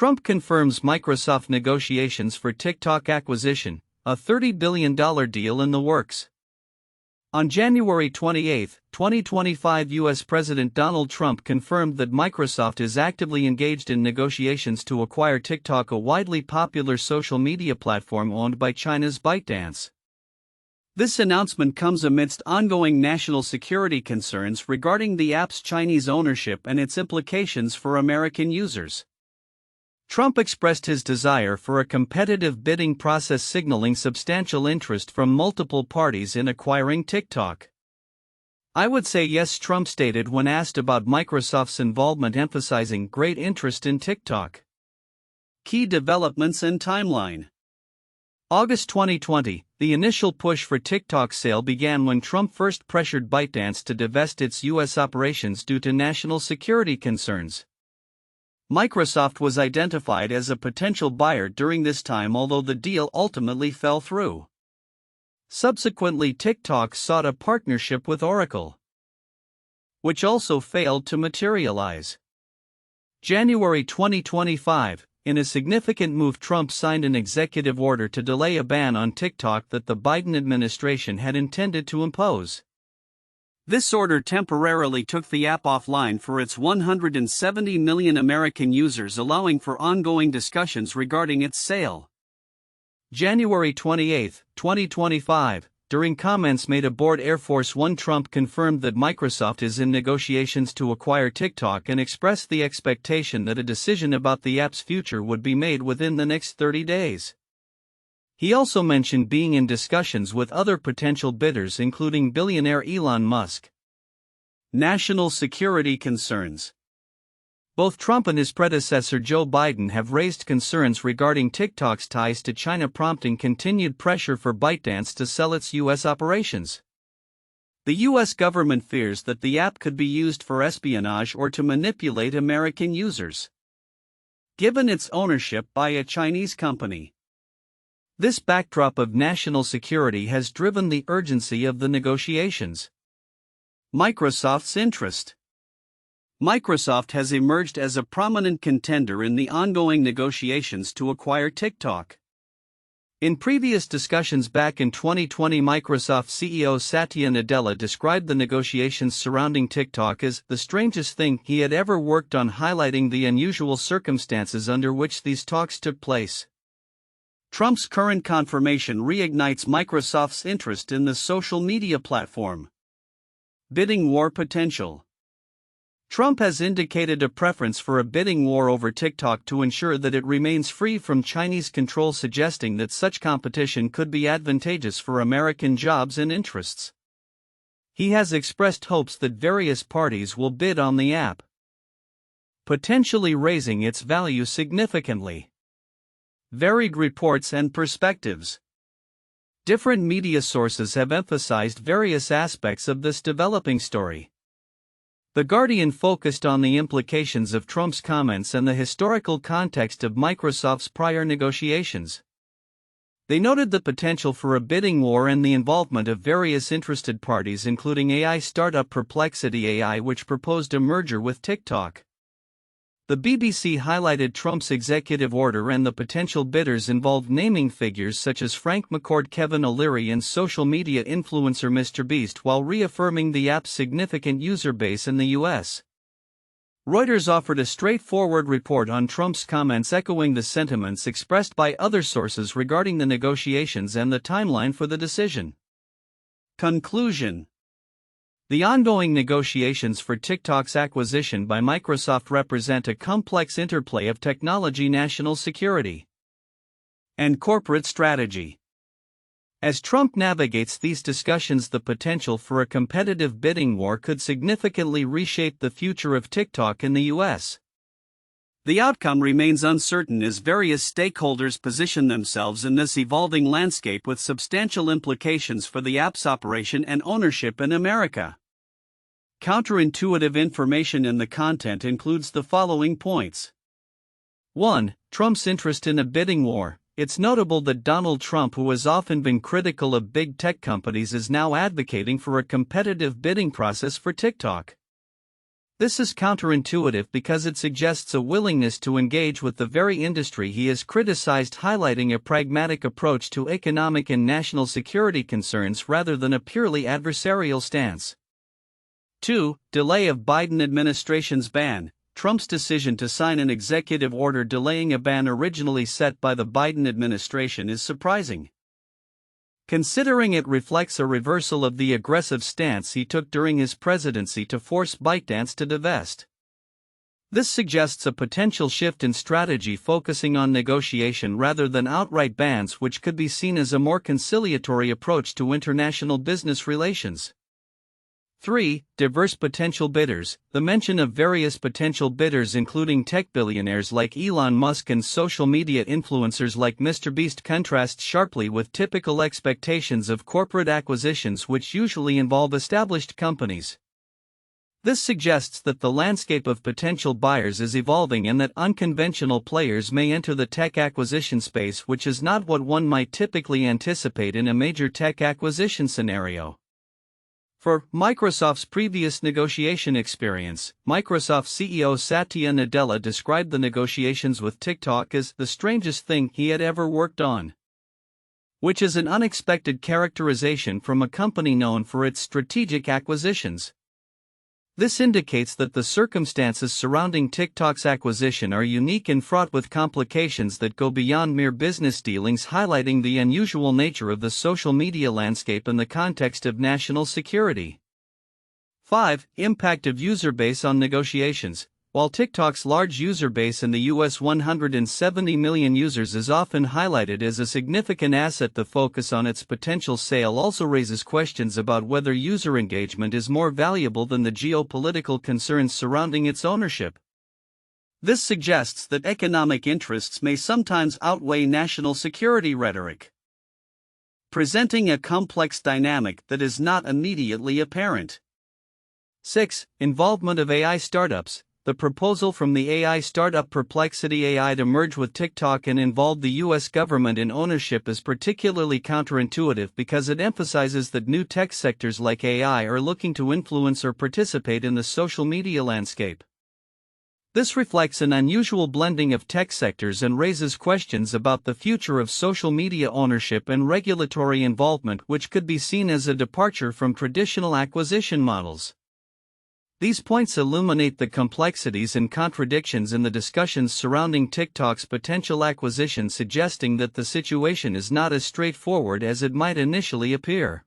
Trump confirms Microsoft negotiations for TikTok acquisition, a $30 billion deal in the works. On January 28, 2025, U.S. President Donald Trump confirmed that Microsoft is actively engaged in negotiations to acquire TikTok, a widely popular social media platform owned by China's ByteDance. This announcement comes amidst ongoing national security concerns regarding the app's Chinese ownership and its implications for American users. Trump expressed his desire for a competitive bidding process, signaling substantial interest from multiple parties in acquiring TikTok. "I would say yes," Trump stated when asked about Microsoft's involvement, emphasizing great interest in TikTok. Key developments and timeline. August 2020, the initial push for TikTok's sale began when Trump first pressured ByteDance to divest its U.S. operations due to national security concerns. Microsoft was identified as a potential buyer during this time, although the deal ultimately fell through. Subsequently, TikTok sought a partnership with Oracle, which also failed to materialize. January 2025, in a significant move, Trump signed an executive order to delay a ban on TikTok that the Biden administration had intended to impose. This order temporarily took the app offline for its 170 million American users, allowing for ongoing discussions regarding its sale. January 28, 2025, during comments made aboard Air Force One, Trump confirmed that Microsoft is in negotiations to acquire TikTok and expressed the expectation that a decision about the app's future would be made within the next 30 days. He also mentioned being in discussions with other potential bidders, including billionaire Elon Musk. National security concerns. Both Trump and his predecessor Joe Biden have raised concerns regarding TikTok's ties to China, prompting continued pressure for ByteDance to sell its U.S. operations. The U.S. government fears that the app could be used for espionage or to manipulate American users, given its ownership by a Chinese company. This backdrop of national security has driven the urgency of the negotiations. Microsoft's interest. Microsoft has emerged as a prominent contender in the ongoing negotiations to acquire TikTok. In previous discussions back in 2020, Microsoft CEO Satya Nadella described the negotiations surrounding TikTok as the strangest thing he had ever worked on, highlighting the unusual circumstances under which these talks took place. Trump's current confirmation reignites Microsoft's interest in the social media platform. Bidding war potential. Trump has indicated a preference for a bidding war over TikTok to ensure that it remains free from Chinese control, suggesting that such competition could be advantageous for American jobs and interests. He has expressed hopes that various parties will bid on the app, potentially raising its value significantly. Varied reports and perspectives. Different media sources have emphasized various aspects of this developing story. The Guardian focused on the implications of Trump's comments and the historical context of Microsoft's prior negotiations. They noted the potential for a bidding war and the involvement of various interested parties, including AI startup Perplexity AI, which proposed a merger with TikTok. The BBC highlighted Trump's executive order and the potential bidders involved, naming figures such as Frank McCourt, Kevin O'Leary, and social media influencer MrBeast, while reaffirming the app's significant user base in the U.S. Reuters offered a straightforward report on Trump's comments, echoing the sentiments expressed by other sources regarding the negotiations and the timeline for the decision. Conclusion. The ongoing negotiations for TikTok's acquisition by Microsoft represent a complex interplay of technology, national security, and corporate strategy. As Trump navigates these discussions, the potential for a competitive bidding war could significantly reshape the future of TikTok in the U.S. The outcome remains uncertain as various stakeholders position themselves in this evolving landscape, with substantial implications for the app's operation and ownership in America. Counterintuitive information in the content includes the following points. 1. Trump's interest in a bidding war. It's notable that Donald Trump, who has often been critical of big tech companies, is now advocating for a competitive bidding process for TikTok. This is counterintuitive because it suggests a willingness to engage with the very industry he has criticized, highlighting a pragmatic approach to economic and national security concerns rather than a purely adversarial stance. 2. Delay of Biden administration's ban. Trump's decision to sign an executive order delaying a ban originally set by the Biden administration is surprising, considering it reflects a reversal of the aggressive stance he took during his presidency to force ByteDance to divest. This suggests a potential shift in strategy focusing on negotiation rather than outright bans, which could be seen as a more conciliatory approach to international business relations. 3. Diverse potential bidders. The mention of various potential bidders, including tech billionaires like Elon Musk and social media influencers like MrBeast, contrasts sharply with typical expectations of corporate acquisitions, which usually involve established companies. This suggests that the landscape of potential buyers is evolving and that unconventional players may enter the tech acquisition space, which is not what one might typically anticipate in a major tech acquisition scenario. For Microsoft's previous negotiation experience, Microsoft CEO Satya Nadella described the negotiations with TikTok as the strangest thing he had ever worked on, which is an unexpected characterization from a company known for its strategic acquisitions. This indicates that the circumstances surrounding TikTok's acquisition are unique and fraught with complications that go beyond mere business dealings, highlighting the unusual nature of the social media landscape in the context of national security. 5. Impact of user base on negotiations. While TikTok's large user base in the US 170 million users is often highlighted as a significant asset, the focus on its potential sale also raises questions about whether user engagement is more valuable than the geopolitical concerns surrounding its ownership. This suggests that economic interests may sometimes outweigh national security rhetoric, presenting a complex dynamic that is not immediately apparent. 6. Involvement of AI startups. The proposal from the AI startup Perplexity AI to merge with TikTok and involve the U.S. government in ownership is particularly counterintuitive because it emphasizes that new tech sectors like AI are looking to influence or participate in the social media landscape. This reflects an unusual blending of tech sectors and raises questions about the future of social media ownership and regulatory involvement, which could be seen as a departure from traditional acquisition models. These points illuminate the complexities and contradictions in the discussions surrounding TikTok's potential acquisition, suggesting that the situation is not as straightforward as it might initially appear.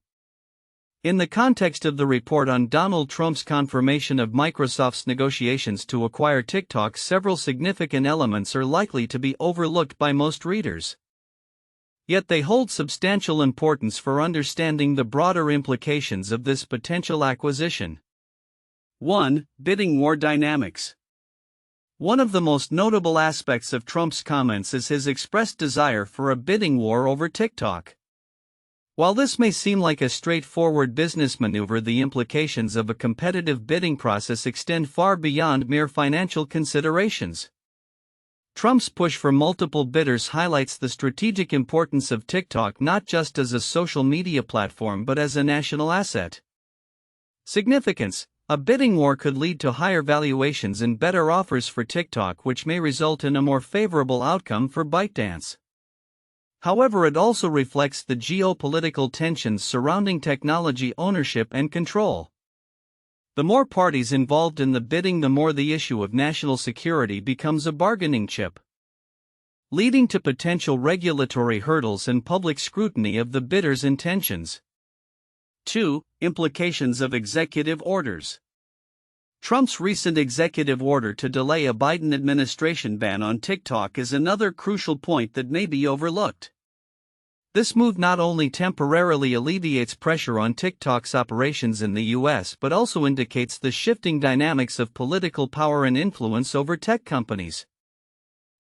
In the context of the report on Donald Trump's confirmation of Microsoft's negotiations to acquire TikTok, several significant elements are likely to be overlooked by most readers. Yet they hold substantial importance for understanding the broader implications of this potential acquisition. 1. Bidding war dynamics. One of the most notable aspects of Trump's comments is his expressed desire for a bidding war over TikTok. While this may seem like a straightforward business maneuver, the implications of a competitive bidding process extend far beyond mere financial considerations. Trump's push for multiple bidders highlights the strategic importance of TikTok not just as a social media platform but as a national asset. Significance. A bidding war could lead to higher valuations and better offers for TikTok, which may result in a more favorable outcome for ByteDance. However, it also reflects the geopolitical tensions surrounding technology ownership and control. The more parties involved in the bidding, the more the issue of national security becomes a bargaining chip, leading to potential regulatory hurdles and public scrutiny of the bidders' intentions. 2. Implications of executive orders. Trump's recent executive order to delay a Biden administration ban on TikTok is another crucial point that may be overlooked. This move not only temporarily alleviates pressure on TikTok's operations in the U.S. but also indicates the shifting dynamics of political power and influence over tech companies.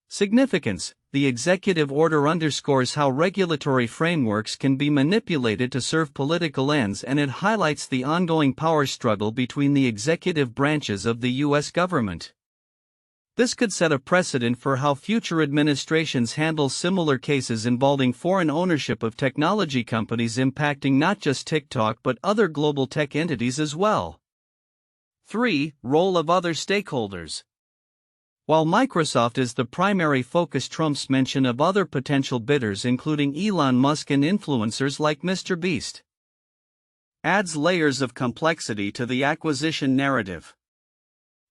Significance. The executive order underscores how regulatory frameworks can be manipulated to serve political ends, and it highlights the ongoing power struggle between the executive branches of the U.S. government. This could set a precedent for how future administrations handle similar cases involving foreign ownership of technology companies, impacting not just TikTok but other global tech entities as well. 3. Role of other stakeholders. While Microsoft is the primary focus, Trump's mention of other potential bidders, including Elon Musk and influencers like Mr. Beast, adds layers of complexity to the acquisition narrative.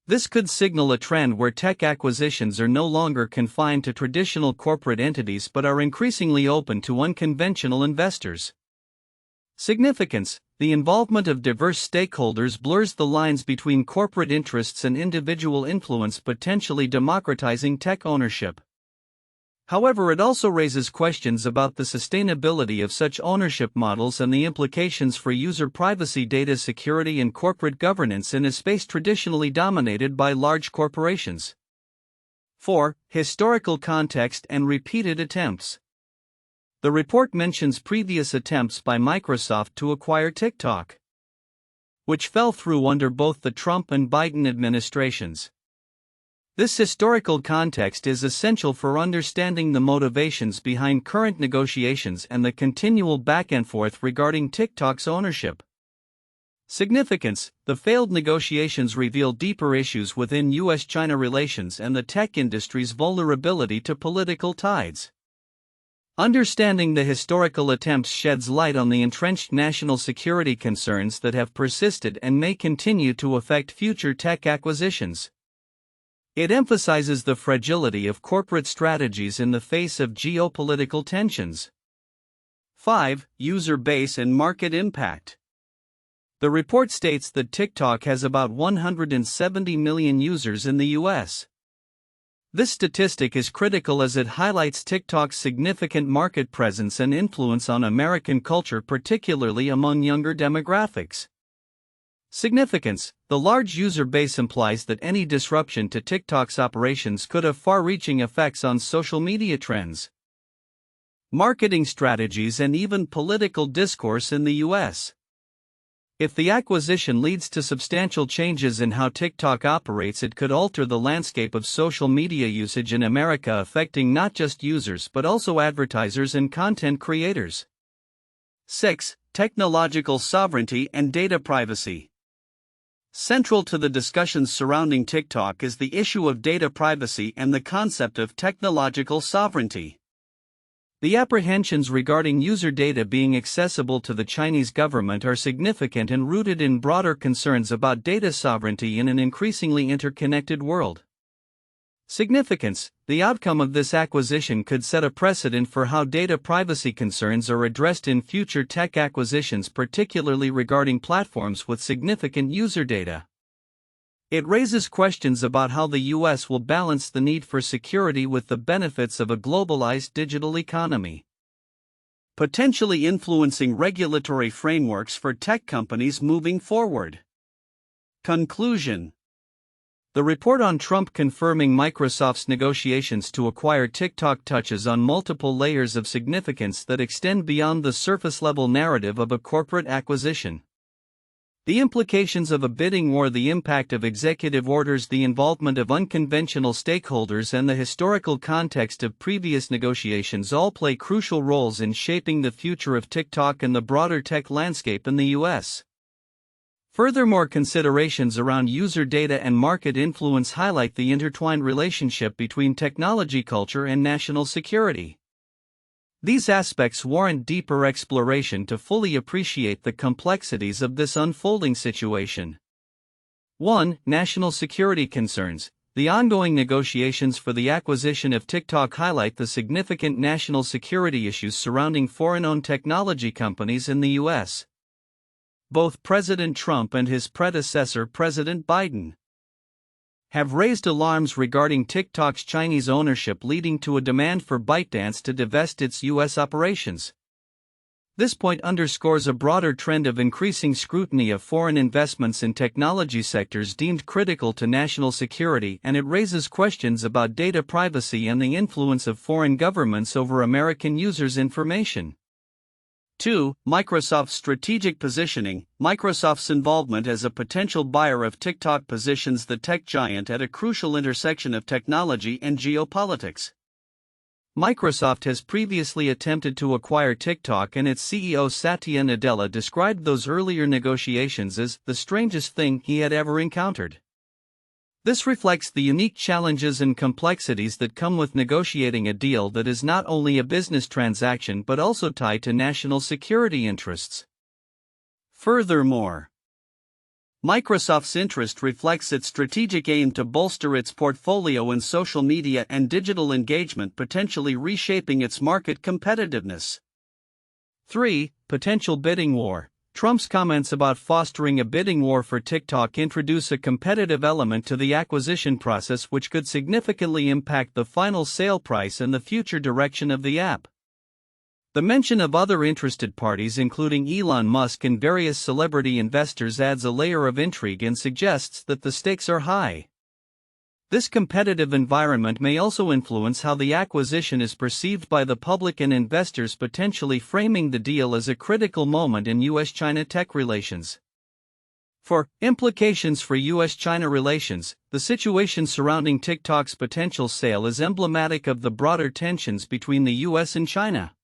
This could signal a trend where tech acquisitions are no longer confined to traditional corporate entities but are increasingly open to unconventional investors. Significance: the involvement of diverse stakeholders blurs the lines between corporate interests and individual influence, potentially democratizing tech ownership. However, it also raises questions about the sustainability of such ownership models and the implications for user privacy, data security, and corporate governance in a space traditionally dominated by large corporations. 4. Historical context and repeated attempts. The report mentions previous attempts by Microsoft to acquire TikTok, which fell through under both the Trump and Biden administrations. This historical context is essential for understanding the motivations behind current negotiations and the continual back and forth regarding TikTok's ownership. Significance: the failed negotiations reveal deeper issues within U.S.-China relations and the tech industry's vulnerability to political tides. Understanding the historical attempts sheds light on the entrenched national security concerns that have persisted and may continue to affect future tech acquisitions. It emphasizes the fragility of corporate strategies in the face of geopolitical tensions. 5. User base and market impact. The report states that TikTok has about 170 million users in the U.S. This statistic is critical as it highlights TikTok's significant market presence and influence on American culture, particularly among younger demographics. Significance: the large user base implies that any disruption to TikTok's operations could have far-reaching effects on social media trends, marketing strategies, and even political discourse in the U.S. If the acquisition leads to substantial changes in how TikTok operates, it could alter the landscape of social media usage in America, affecting not just users but also advertisers and content creators. 6. Technological sovereignty and data privacy. Central to the discussions surrounding TikTok is the issue of data privacy and the concept of technological sovereignty. The apprehensions regarding user data being accessible to the Chinese government are significant and rooted in broader concerns about data sovereignty in an increasingly interconnected world. Significance: the outcome of this acquisition could set a precedent for how data privacy concerns are addressed in future tech acquisitions, particularly regarding platforms with significant user data. It raises questions about how the U.S. will balance the need for security with the benefits of a globalized digital economy, potentially influencing regulatory frameworks for tech companies moving forward. Conclusion: the report on Trump confirming Microsoft's negotiations to acquire TikTok touches on multiple layers of significance that extend beyond the surface-level narrative of a corporate acquisition. The implications of a bidding war, the impact of executive orders, the involvement of unconventional stakeholders, and the historical context of previous negotiations all play crucial roles in shaping the future of TikTok and the broader tech landscape in the U.S. Furthermore, considerations around user data and market influence highlight the intertwined relationship between technology culture and national security. These aspects warrant deeper exploration to fully appreciate the complexities of this unfolding situation. 1. National security concerns. The ongoing negotiations for the acquisition of TikTok highlight the significant national security issues surrounding foreign-owned technology companies in the U.S. Both President Trump and his predecessor, President Biden, have raised alarms regarding TikTok's Chinese ownership, leading to a demand for ByteDance to divest its U.S. operations. This point underscores a broader trend of increasing scrutiny of foreign investments in technology sectors deemed critical to national security, and it raises questions about data privacy and the influence of foreign governments over American users' information. 2. Microsoft's strategic positioning. Microsoft's involvement as a potential buyer of TikTok positions the tech giant at a crucial intersection of technology and geopolitics. Microsoft has previously attempted to acquire TikTok, and its CEO Satya Nadella described those earlier negotiations as the strangest thing he had ever encountered. This reflects the unique challenges and complexities that come with negotiating a deal that is not only a business transaction but also tied to national security interests. Furthermore, Microsoft's interest reflects its strategic aim to bolster its portfolio in social media and digital engagement, potentially reshaping its market competitiveness. 3. Potential bidding war. Trump's comments about fostering a bidding war for TikTok introduce a competitive element to the acquisition process, which could significantly impact the final sale price and the future direction of the app. The mention of other interested parties, including Elon Musk and various celebrity investors, adds a layer of intrigue and suggests that the stakes are high. This competitive environment may also influence how the acquisition is perceived by the public and investors, potentially framing the deal as a critical moment in U.S.-China tech relations. For implications for U.S.-China relations, the situation surrounding TikTok's potential sale is emblematic of the broader tensions between the U.S. and China,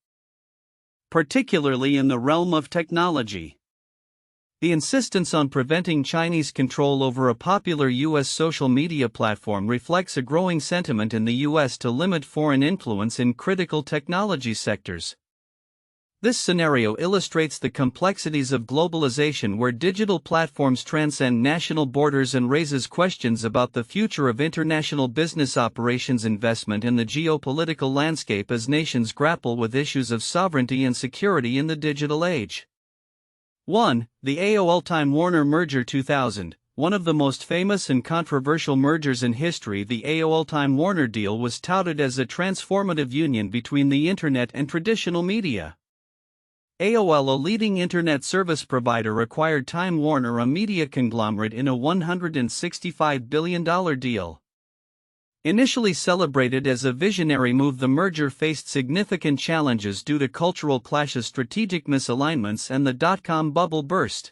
particularly in the realm of technology. The insistence on preventing Chinese control over a popular U.S. social media platform reflects a growing sentiment in the U.S. to limit foreign influence in critical technology sectors. This scenario illustrates the complexities of globalization, where digital platforms transcend national borders, and raises questions about the future of international business operations, investment, and the geopolitical landscape as nations grapple with issues of sovereignty and security in the digital age. 1. The AOL-Time Warner merger 2000. One of the most famous and controversial mergers in history, the AOL-Time Warner deal was touted as a transformative union between the internet and traditional media. AOL, a leading internet service provider, acquired Time Warner, a media conglomerate, in a $165 billion deal. Initially celebrated as a visionary move, the merger faced significant challenges due to cultural clashes, strategic misalignments, and the dot-com bubble burst.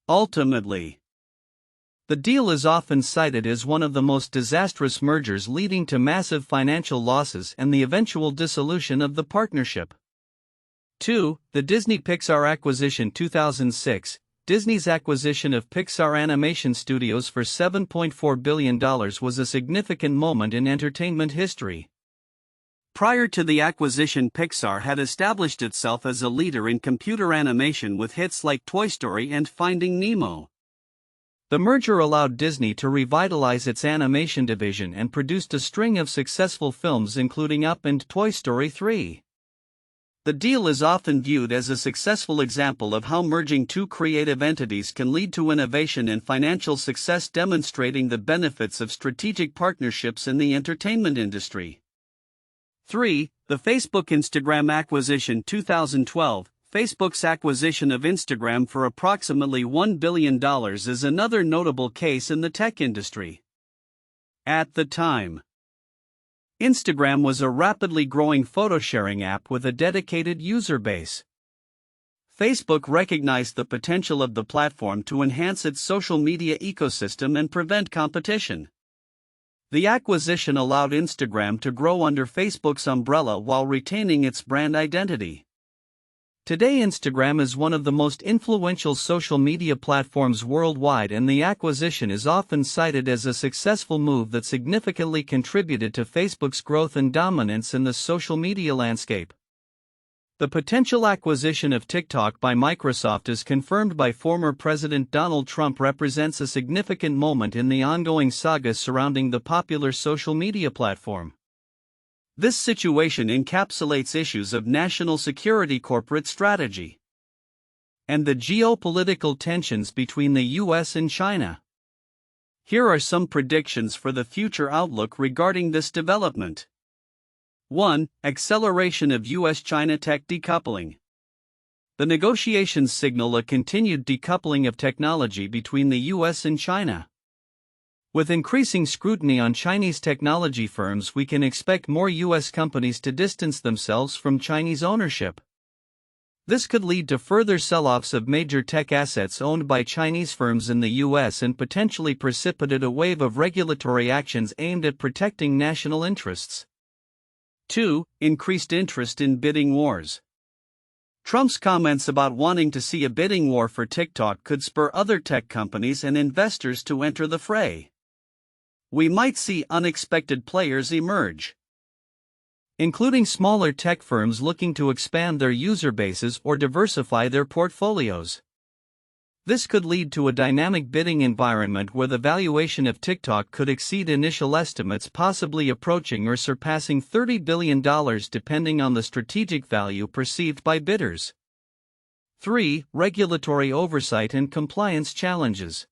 Ultimately, the deal is often cited as one of the most disastrous mergers, leading to massive financial losses and the eventual dissolution of the partnership. 2. The Disney-Pixar acquisition 2006. Disney's acquisition of Pixar Animation Studios for $7.4 billion was a significant moment in entertainment history. Prior to the acquisition, Pixar had established itself as a leader in computer animation with hits like Toy Story and Finding Nemo. The merger allowed Disney to revitalize its animation division and produced a string of successful films, including Up and Toy Story 3. The deal is often viewed as a successful example of how merging two creative entities can lead to innovation and financial success, demonstrating the benefits of strategic partnerships in the entertainment industry. 3. The Facebook-Instagram acquisition 2012. Facebook's acquisition of Instagram for approximately $1 billion is another notable case in the tech industry. At the time, Instagram was a rapidly growing photo-sharing app with a dedicated user base. Facebook recognized the potential of the platform to enhance its social media ecosystem and prevent competition. The acquisition allowed Instagram to grow under Facebook's umbrella while retaining its brand identity. Today, Instagram is one of the most influential social media platforms worldwide, and the acquisition is often cited as a successful move that significantly contributed to Facebook's growth and dominance in the social media landscape. The potential acquisition of TikTok by Microsoft, as confirmed by former President Donald Trump, represents a significant moment in the ongoing saga surrounding the popular social media platform. This situation encapsulates issues of national security, corporate strategy, and the geopolitical tensions between the U.S. and China. Here are some predictions for the future outlook regarding this development. 1. Acceleration of U.S.-China tech decoupling. The negotiations signal a continued decoupling of technology between the U.S. and China. With increasing scrutiny on Chinese technology firms, we can expect more U.S. companies to distance themselves from Chinese ownership. This could lead to further sell-offs of major tech assets owned by Chinese firms in the U.S. and potentially precipitate a wave of regulatory actions aimed at protecting national interests. 2. Increased interest in bidding wars. Trump's comments about wanting to see a bidding war for TikTok could spur other tech companies and investors to enter the fray. We might see unexpected players emerge, including smaller tech firms looking to expand their user bases or diversify their portfolios. This could lead to a dynamic bidding environment where the valuation of TikTok could exceed initial estimates, possibly approaching or surpassing $30 billion depending on the strategic value perceived by bidders. 3. Regulatory oversight and compliance challenges.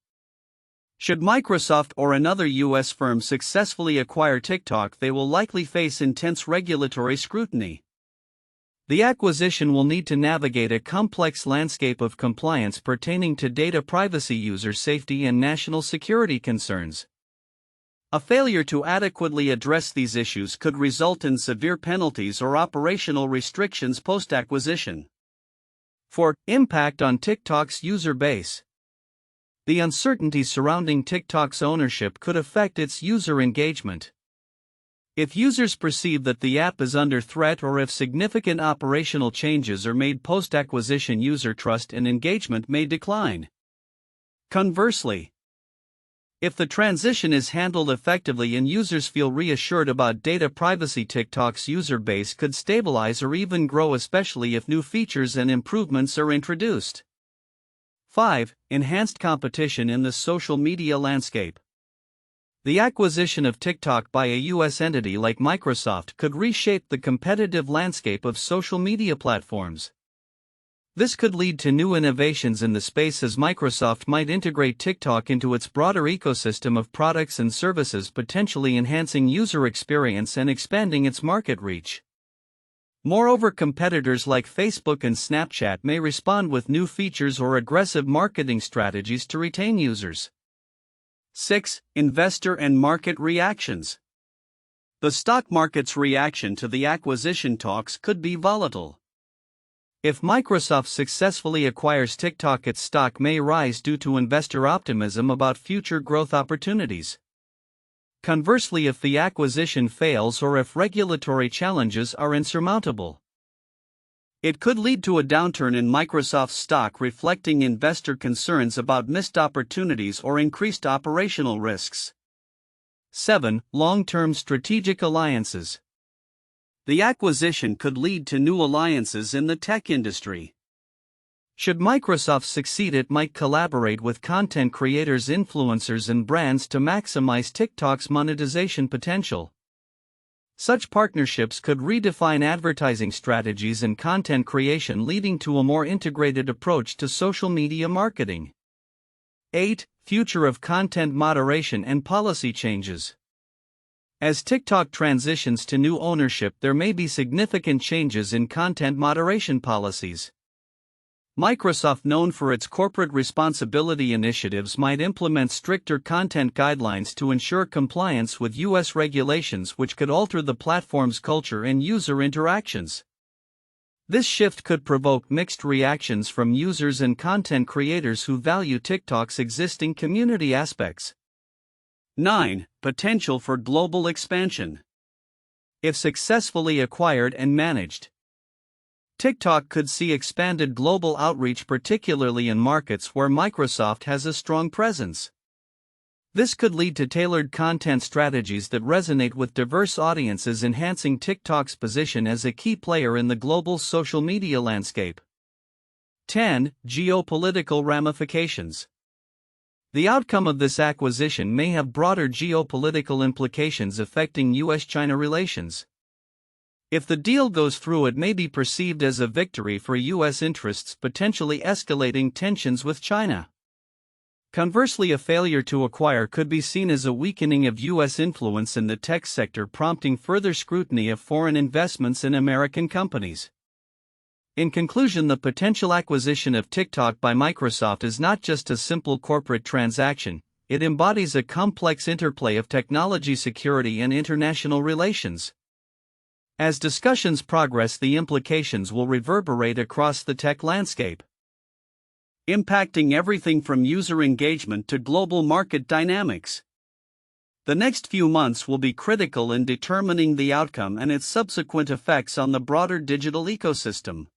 Should Microsoft or another U.S. firm successfully acquire TikTok, they will likely face intense regulatory scrutiny. The acquisition will need to navigate a complex landscape of compliance pertaining to data privacy, user safety, and national security concerns. A failure to adequately address these issues could result in severe penalties or operational restrictions post-acquisition. 4. Impact on TikTok's user base. The uncertainty surrounding TikTok's ownership could affect its user engagement. If users perceive that the app is under threat or if significant operational changes are made post-acquisition, user trust and engagement may decline. Conversely, if the transition is handled effectively and users feel reassured about data privacy, TikTok's user base could stabilize or even grow, especially if new features and improvements are introduced. 5. Enhanced competition in the social media landscape. The acquisition of TikTok by a U.S. entity like Microsoft could reshape the competitive landscape of social media platforms. This could lead to new innovations in the space, as Microsoft might integrate TikTok into its broader ecosystem of products and services, potentially enhancing user experience and expanding its market reach. Moreover, competitors like Facebook and Snapchat may respond with new features or aggressive marketing strategies to retain users. 6. Investor and market reactions. The stock market's reaction to the acquisition talks could be volatile. If Microsoft successfully acquires TikTok, its stock may rise due to investor optimism about future growth opportunities. Conversely, if the acquisition fails or if regulatory challenges are insurmountable, it could lead to a downturn in Microsoft's stock, reflecting investor concerns about missed opportunities or increased operational risks. 7. Long-term strategic alliances. The acquisition could lead to new alliances in the tech industry. Should Microsoft succeed, it might collaborate with content creators, influencers, and brands to maximize TikTok's monetization potential. Such partnerships could redefine advertising strategies and content creation, leading to a more integrated approach to social media marketing. 8. Future of content moderation and policy changes. As TikTok transitions to new ownership, there may be significant changes in content moderation policies. Microsoft, known for its corporate responsibility initiatives, might implement stricter content guidelines to ensure compliance with U.S. regulations, which could alter the platform's culture and user interactions. This shift could provoke mixed reactions from users and content creators who value TikTok's existing community aspects. 9. Potential for global expansion. If successfully acquired and managed, TikTok could see expanded global outreach, particularly in markets where Microsoft has a strong presence. This could lead to tailored content strategies that resonate with diverse audiences, enhancing TikTok's position as a key player in the global social media landscape. 10. Geopolitical ramifications. The outcome of this acquisition may have broader geopolitical implications affecting U.S.-China relations. If the deal goes through, it may be perceived as a victory for U.S. interests, potentially escalating tensions with China. Conversely, a failure to acquire could be seen as a weakening of U.S. influence in the tech sector, prompting further scrutiny of foreign investments in American companies. In conclusion, the potential acquisition of TikTok by Microsoft is not just a simple corporate transaction, it embodies a complex interplay of technology, security, and international relations. As discussions progress, the implications will reverberate across the tech landscape, impacting everything from user engagement to global market dynamics. The next few months will be critical in determining the outcome and its subsequent effects on the broader digital ecosystem.